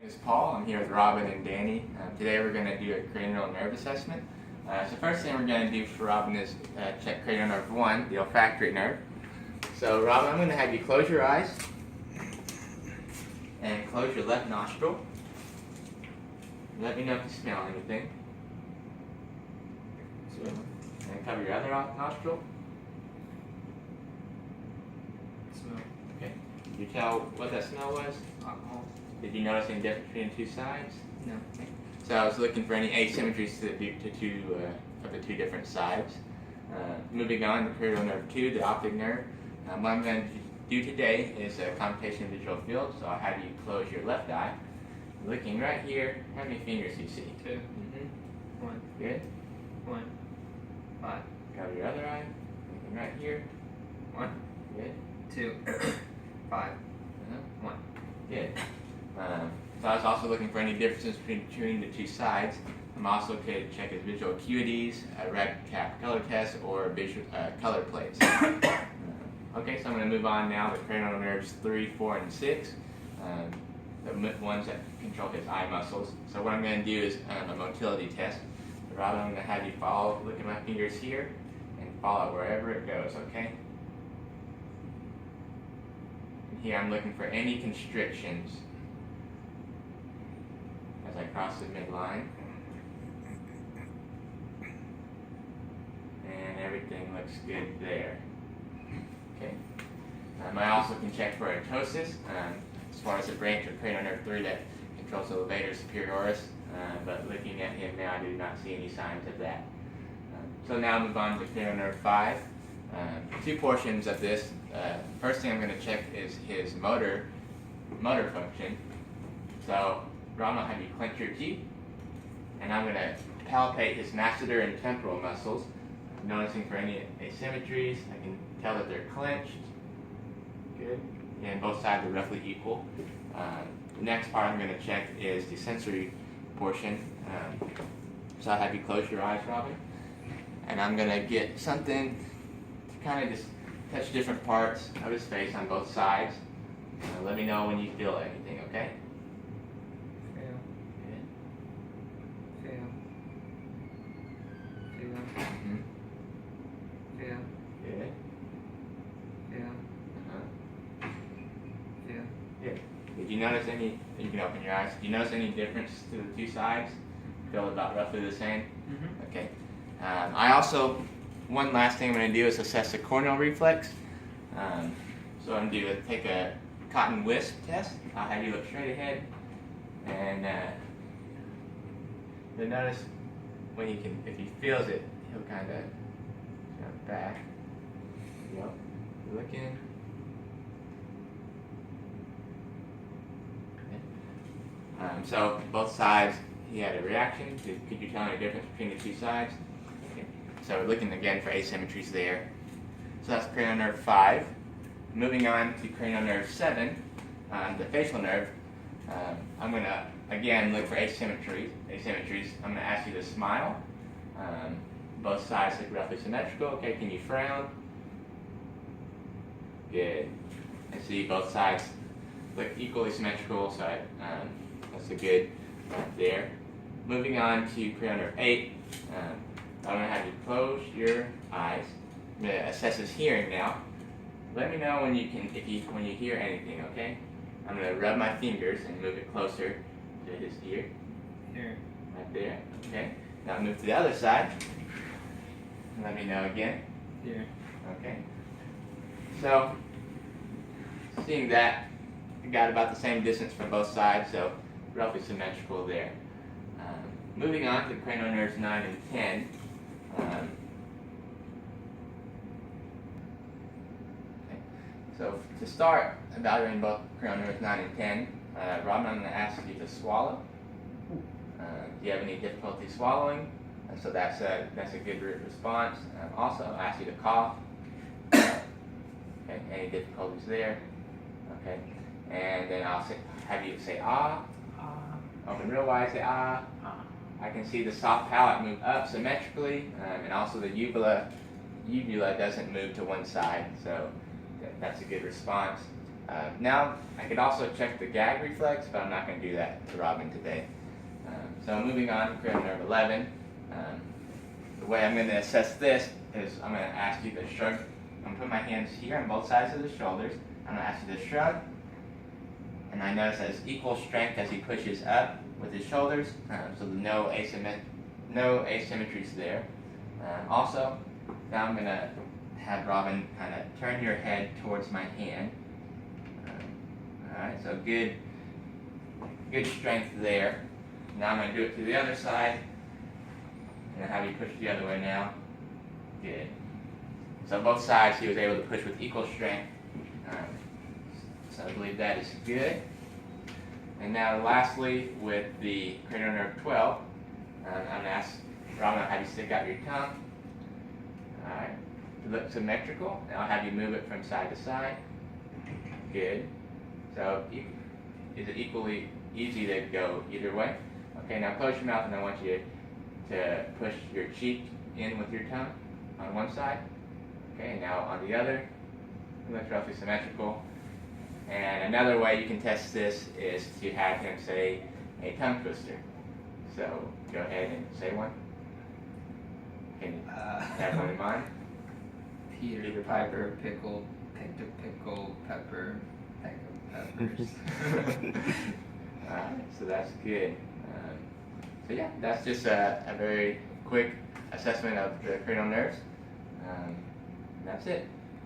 It's Paul. I'm here with Robin and Danny. Today we're going to do a cranial nerve assessment. So first thing we're going to do for Robin is check cranial nerve 1, the olfactory nerve. So Robin, I'm going to have you close your eyes and close your left nostril. Let me know if you smell anything. And cover your other nostril. Smell. Okay. Did you tell what that smell was? Alcohol. Did you notice any difference between the two sides? No. Okay. So I was looking for any asymmetries of the two different sides. Moving on to cranial nerve 2, the optic nerve. What I'm going to do today is a computation of visual field. So I'll have you close your left eye. Looking right here, how many fingers do you see? 2. 1. Good. 1. 5. Cover your other eye. Looking right here. 1. Good. 2. 5. 1. Good. So I was also looking for any differences between the two sides. I'm also going to check his visual acuities, a red cap color test, or visual color plates. Okay, so I'm going to move on now to cranial nerves 3, 4, and 6, the ones that control his eye muscles. So what I'm going to do is a motility test. So Robin, I'm going to have you look at my fingers here, and follow wherever it goes, okay? And here I'm looking for any constrictions as I cross the midline. And everything looks good there. Okay. I also can check for atosis, as far as the branch of cranial nerve 3 that controls the levator superioris, but looking at him now, I do not see any signs of that. So now I'll move on to cranial nerve 5. Two portions of this. First thing I'm going to check is his motor function. So Ron, I'll have you clench your teeth, and I'm going to palpate his masseter and temporal muscles, noticing for any asymmetries. I can tell that they're clenched. Good. And both sides are roughly equal. The next part I'm going to check is the sensory portion. So I'll have you close your eyes, Robin, and I'm going to get something to kind of just touch different parts of his face on both sides. Let me know when you feel anything, okay? Fail. Good. Fail. Fail. Mm-hmm. Fail. Good. Fail. Uh-huh. Fail. Good. Did you notice any, you can open your eyes, did you notice any difference to the two sides? Feel about roughly the same? Mm-hmm. Okay. One last thing I'm going to do is assess the corneal reflex. So I'm going to take a cotton wisp test. I'll have you look straight ahead, and you'll notice when if he feels it, he'll kind of jump back. There you go. Look in. Okay. So both sides, he had a reaction. Could you tell any difference between the two sides? Okay. So we're looking again for asymmetries there. So that's cranial nerve 5. Moving on to cranial nerve 7, the facial nerve. I'm going to again look for asymmetries. I'm going to ask you to smile. Both sides look roughly symmetrical. Okay, can you frown? Good. I see both sides look equally symmetrical, so that's a good right there. Moving on to cranial nerve 8, I'm going to have you close your eyes. I'm going to assess his hearing now. Let me know when you hear anything, okay? I'm going to rub my fingers and move it closer to his ear. Here. Right there, okay? Now move to the other side. Let me know again. Here. Okay. So, seeing that, I got about the same distance from both sides, so roughly symmetrical there. Moving on to cranial nerves 9 and 10. So to start evaluating both cranial nerves 9 and 10, Robin, I'm going to ask you to swallow. Do you have any difficulty swallowing? So that's a good response. Also, I'll ask you to cough. Okay, any difficulties there? Okay, and then I'll have you say ah. Open real wide, say ah. I can see the soft palate move up symmetrically, and also the uvula doesn't move to one side, so that's a good response. Now, I could also check the gag reflex, but I'm not going to do that to Robin today. So moving on to cranial nerve 11. The way I'm going to assess this is I'm going to ask you to shrug. I'm going to put my hands here on both sides of the shoulders. I'm going to ask you to shrug. And I notice that it's equal strength as he pushes up with his shoulders, so no asymmetries there. Also, now I'm going to have Robin kind of turn your head towards my hand. Alright, so good strength there. Now I'm going to do it to the other side. And have you push the other way now. Good. So both sides he was able to push with equal strength. So I believe that is good. And now lastly, with the cranial nerve 12, I'm going to ask Robin to have you stick out your tongue. Alright. Look symmetrical, and I'll have you move it from side to side. Good. So is it equally easy to go either way? Okay, now close your mouth and I want you to push your cheek in with your tongue on one side. Okay, now on the other, it looks roughly symmetrical. And another way you can test this is to have him say a tongue twister. So go ahead and say one. Can you have one in mind? Peter Piper pickled, picked a pickle, pepper, peck of peppers. Alright, so that's good. So yeah, that's just a very quick assessment of the cranial nerves. And that's it.